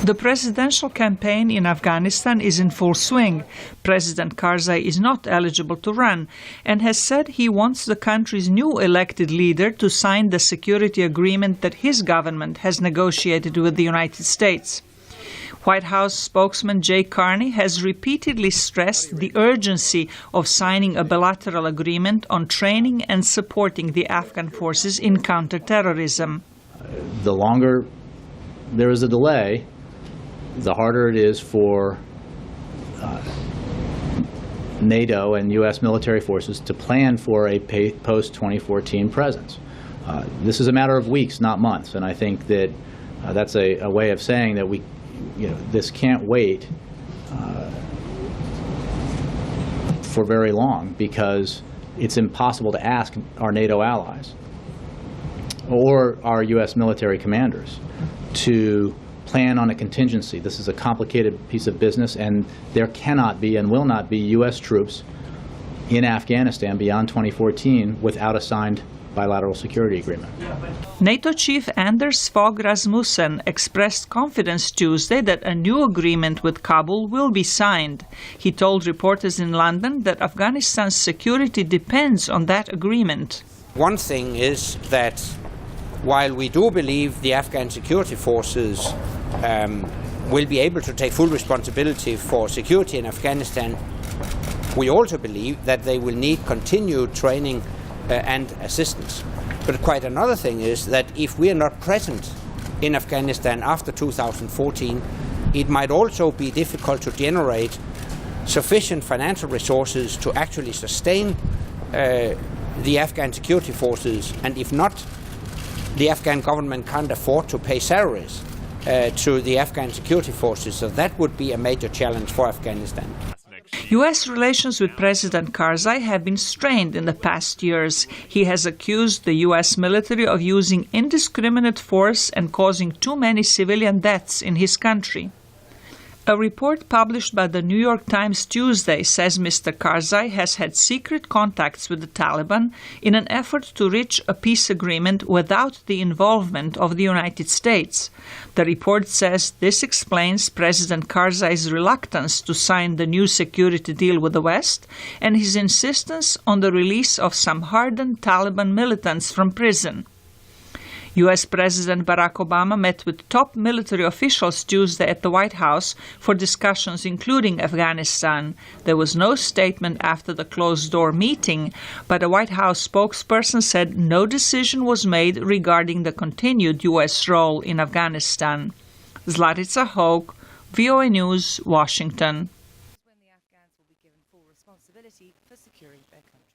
The presidential campaign in Afghanistan is in full swing. President Karzai is not eligible to run and has said he wants the country's new elected leader to sign the security agreement that his government has negotiated with the United States. White House spokesman Jay Carney has repeatedly stressed the urgency of signing a bilateral agreement on training and supporting the Afghan forces in counterterrorism. The longer there is a delay, the harder it is for NATO and U.S. military forces to plan for a post-2014 presence. This is a matter of weeks, not months, and I think that that's a way of saying that this can't wait for very long, because it's impossible to ask our NATO allies or our U.S. military commanders to plan on a contingency. This is a complicated piece of business, and there cannot be and will not be U.S. troops in Afghanistan beyond 2014 without a signed bilateral security agreement. NATO Chief Anders Fogh Rasmussen expressed confidence Tuesday that a new agreement with Kabul will be signed. He told reporters in London that Afghanistan's security depends on that agreement. One thing is that while we do believe the Afghan security forces will be able to take full responsibility for security in Afghanistan, we also believe that they will need continued training and assistance. But quite another thing is that if we are not present in Afghanistan after 2014, it might also be difficult to generate sufficient financial resources to actually sustain the Afghan security forces, and if not, the Afghan government can't afford to pay salaries to the Afghan security forces, so that would be a major challenge for Afghanistan. U.S. relations with President Karzai have been strained in the past years. He has accused the U.S. military of using indiscriminate force and causing too many civilian deaths in his country. A report published by the New York Times Tuesday says Mr. Karzai has had secret contacts with the Taliban in an effort to reach a peace agreement without the involvement of the United States. The report says this explains President Karzai's reluctance to sign the new security deal with the West and his insistence on the release of some hardened Taliban militants from prison. U.S. President Barack Obama met with top military officials Tuesday at the White House for discussions including Afghanistan. There was no statement after the closed-door meeting, but a White House spokesperson said no decision was made regarding the continued U.S. role in Afghanistan. Zlatica, Hoke, VOA News, Washington. When the Afghans will be given full responsibility for securing their country.